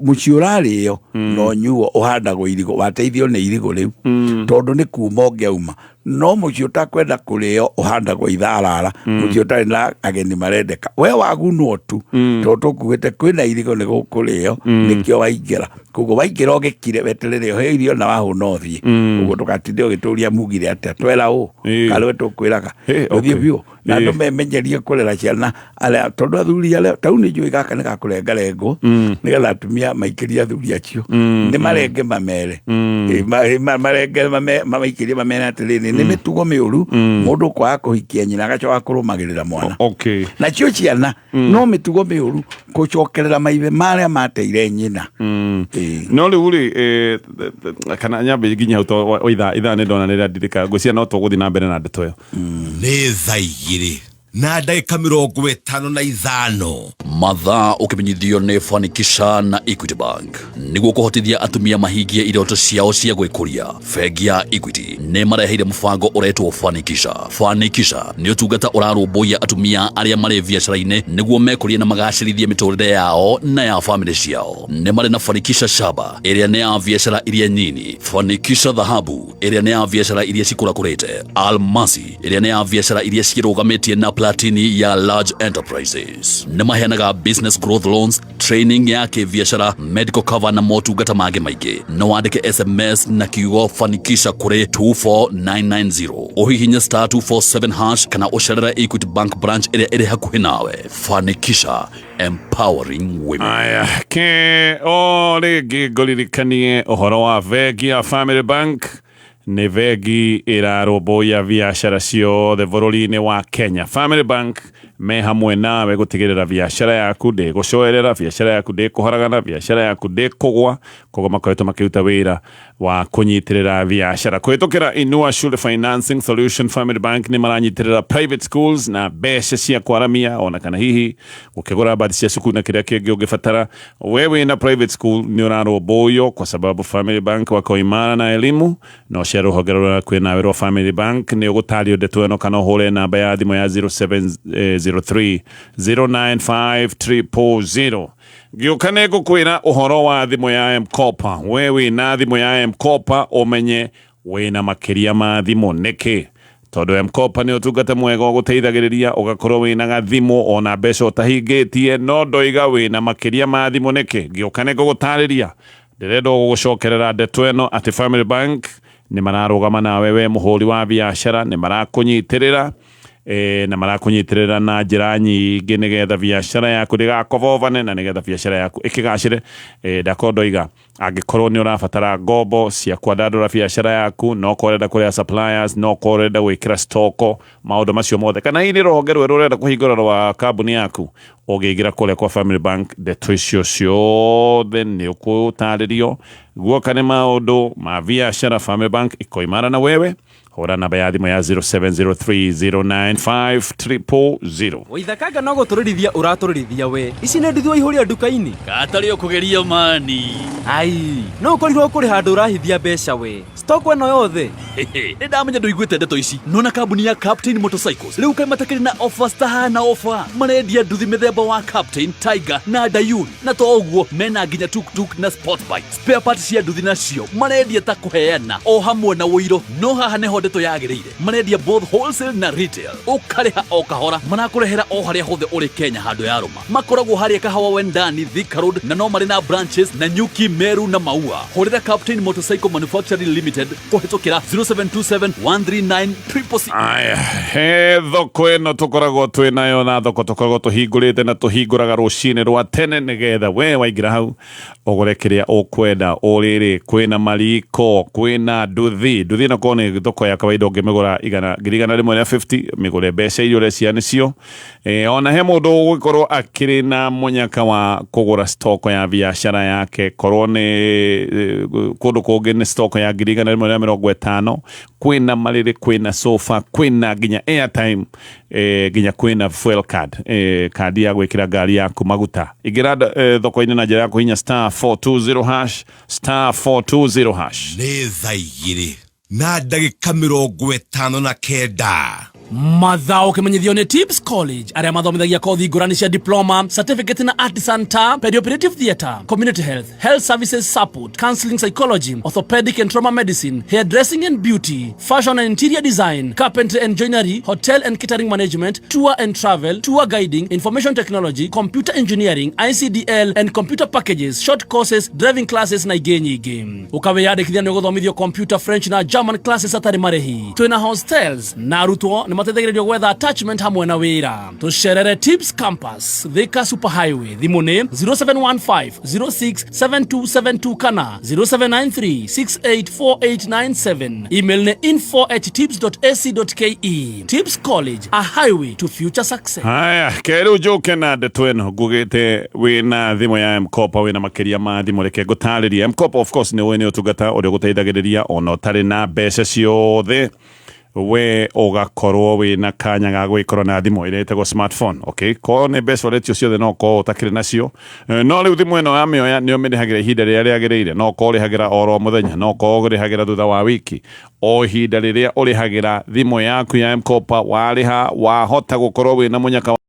mũciĩ ũrarĩo no nyuo ũhandagwo irigũ wateithio nĩ irigũ rĩu tondũ nĩ kuma ũngĩauma no mũciĩ ũtakwenda kũrĩo ũhandagwo itharara mũciĩ ũtarĩ na ageni marendeka we wagunwo tu tondũ tũkuĩte kwĩna irigũ nĩ gũkũrĩo nĩkĩo waingĩra koguo waingĩra ũgĩkire weterere he irio na wahũna ũthiĩ ũguo ndũgatinde ũgĩtũria mugire atĩa twera ũũ karĩwe tũkwĩraga ũthiĩ biũ na andũ memenyerie kũrera ciana tondũ athuri arĩa tau nĩ njũĩ gaka nĩ gakũrengarengwo nĩgetha atumia maikĩrie athuri acio nĩ marenge mamere marenge mamaikĩrie mamere atĩrĩrĩ nĩ mĩtugo mĩũru mũndũ kwaga kũhikia nyina agacoka kũrũmagĩrĩra mwana nacio ciana no mĩtugo mĩũru gũcokerera maithe marĩa mateire nyina no rĩu rĩ kana nyambe nginya hau ithaa nĩ ndona nĩ ndirika ngwĩciria no tũgũthiĩ na mbere na ndeto ĩyo nĩ thaa igĩrĩ na ndagĩka 55 mathaa ukimenyithio ni Fanikisha na Equity Bank niguo kuhotithia atumia mahingie iroto ciao cia gwikuria. Bengi ya Equity ni mareheire mubango uretwo Fanikisha. Fanikisha ni utungata urarumbuia atumia aria mari biacara-ini niguo mekurie na magacirithie miturire yao na ya family ciao. Ni mari na Fanikisha Shaba iria ni ya biacara iria nyini, Fanikisha Dhahabu iria ni ya biacara iria cikurakurite, Almasi iria ni ya biacara iria cirugametie na Platini ya large enterprises. Ni maheanaga business growth loans, training ya kibiashara, medical cover na motungata mangĩ maingĩ. No wandike SMS na kiugo Fanikisha kuri 24990. Uhihinye *247# kana ucerere Equity Bank branch iria iri hakuhi nawe. Fanikisha, empowering women. Aya, ke rĩngĩ ngũririkanie ũhoro wa bengi ya Family Bank. Nĩ bengi ĩrarũmbũiya biacara ciothe bũrũri-inĩ wa Kenya. Family Bank me hamwe nawe gũtigĩrĩra biacara yaku ndĩgũcoerera, biacara yaku ndĩkũharagana, biacara yaku ndĩkũgwa. Koguo makoretwo makĩruta wĩra wa kũnyitĩrĩra biacara kũhĩtũkĩra Inua Shule Financing Solution. Family Bank nĩ maranyitĩrĩra private schools na mbeca cia kwaramia, ona kana hihi gũkĩgũra bathi cia cukuru na kĩrĩa kĩngĩ ũngĩbatara. Wewe na private school nĩ ũrarũmbũiyo kwa sababu Family Bank wako imara na elimu. No cia rũhonge rũrĩa kwĩ nawe rwa Family Bank nĩ ũgũtario ndeto ĩno kana ũhũre namba ya thimũ ya 0703095340. Gĩũka ngũkwĩra ũhoro wa thimũ ya M-Kopa. Wewe na thimũ ya M-Kopa ũmenye wĩna makĩria ma thimũ nĩkĩ. Tondũ M-Kopa nĩ ũtungata mwega ũgũteithagĩrĩria ũgakorwo wĩna gathimũ ona mbeca ũtahingĩtie, no ndoiga wĩna makĩria ma thimũ nĩkĩ. Gĩũka ngũgũtarĩria. Ndĩrenda gũgũcokerera ndeto ĩno atĩ Family Bank nĩ mararũgama nawe we mũhũri wa biacara, nĩ marakũnyitĩrĩra na marakunyitĩrĩra na njĩra nyingĩ nĩgetha biacara yaku ndĩgakobobane na nĩgetha biacara yaku ĩkĩgacĩre. Ndakorwo ndoiga angĩkorwo nĩ ũrabatara ngombo cia kwandandũra biacara yaku, no kũrenda kũrĩa suppliers, no kũrenda gwĩkĩra stoko, maũndũ macio mothe, kana hihi nĩ rũhonge rwerũ ũrenda kũhingũra rwa kambuni yaku, ũngĩingĩra kũrĩa kwa Family Bank, ndeto icio ciothe nĩ ũkũtarĩrio. Guoka nĩ maũndũ ma biacara, Family Bank iko imara na wewe. Hora namba ya thimũ ya 0703095340. Waithakanga no gũtũrĩrithia ũratũrĩrithia we. Ici nĩ ndithio ihũria nduka-inĩ. Katarĩ ũkũgeria mani. Ai, no ũkorirwo kũrĩ handũ ũrahithia mbeca we. Stock ĩno yothe. Nĩ ndamenya ndũiguĩte ndeto ici. No Kambuni ya Captain Motorcycles rĩu kaĩ matakĩrĩ na offers tahana offer. Marendia nduthi mĩthemba wa Captain, Tiger na Dayun. Na to ũguo mena nginya tuk-tuk na sport bike. Spare parts cia nduthi nacio marendia ta kũheana o hamwe na ũiro. No haha nĩho ndeto yagĩrĩire. Marendia both wholesale na retail. Ũkarĩha o kahora. Marakũrehera o harĩa hothe ũrĩ Kenya handũ ya Roma. Makoragwo harĩa Kahawa Wendani, Thika Road, na no marĩ na branches na Nyuki, Meru na Maua. Hũrĩra Captain Motorcycle Manufacturing Limited kũhĩtũkĩra 0727139666. Aya, he thoko ĩno tũkoragwo twĩ nayo, na thoko tũkoragwo tũhingũrĩte na tũhingũraga rũcinĩ rwa tene nĩgetha we waingĩra hau ũgũre kĩrĩa ũkwenda. Ũrĩrĩ kwĩna mariko, kwĩna nduthi ĩno korwo nĩ thoko ya kawaida ũngĩmĩgũra ngiri igana rĩmwe rĩa 50, mĩgũre mbeca iria ũrecia nĩcio. Ona he mũndũ ũgũkorwo akĩrĩ na mũnyaka wa kũgũra stoko ya biacara yake, korwo nĩ kũndũ kũngĩ nĩ stoko ya ngiri igana rĩmwe rĩa 50. Kwĩna marĩrĩ, kwĩna sofa, kwĩna nginya airtime, nginya kwĩna fuel card, kandi ya gwĩkĩra ngari yaku maguta. Ingĩra thoko-inĩ na njĩra ya kũhinya *420#, *420#. nĩ thaa igĩrĩ na ndagĩka 59. Mathaa ũkĩmenyithio nĩ Tips College arĩa mathomithagia kothi ngũrani cia diploma, certificate na artisan ta perioperative theatre, community health, health services support, counseling psychology, orthopedic and trauma medicine, hairdressing and beauty, fashion and interior design, carpentry and joinery, hotel and catering management, tour and travel, tour guiding, information technology, computer engineering, ICDL and computer packages, short courses, driving classes na ingĩ nyingĩ. Ũkawĩyandĩkithia nĩ ũgũthomithio computer, French na German classes atarĩ marĩhi. Twĩna hostels na arutwo nĩ mateithagĩrĩrio gwetha attachment hamwe na wĩra. Tũcerere Tips Campus, Thika Superhighway. Thimũ nĩ 0715067272 kana 0793684897. Email nĩ info@tips.ac.ke. Tips College, a highway to future success. Haya, kĩrĩu njũke na ndeto ĩno ngugĩte wĩna thimũ ya M-Kopa, wĩna makĩria ma thimũ, reke ngũtarĩrie. M-Kopa of course nĩ ũtungata ũrĩa ũgũteithagĩrĩria ona ũtarĩ na mbeca ciothe. we ugakorwo wina kanya ga gwikora na thimu ire etagwo smartphone. Okay, ko ne best wallet ciothe no ko utakire nacio, no riu thimu ino ya mioya ni umirihagira ihinda riria riagiriire, no ko urihagira oro muthenya, no ko urihagira thutha wa wiki, o ihinda riria urihagira thimu yaku ya M-Kopa wariha wahota gukorwo wina munyaka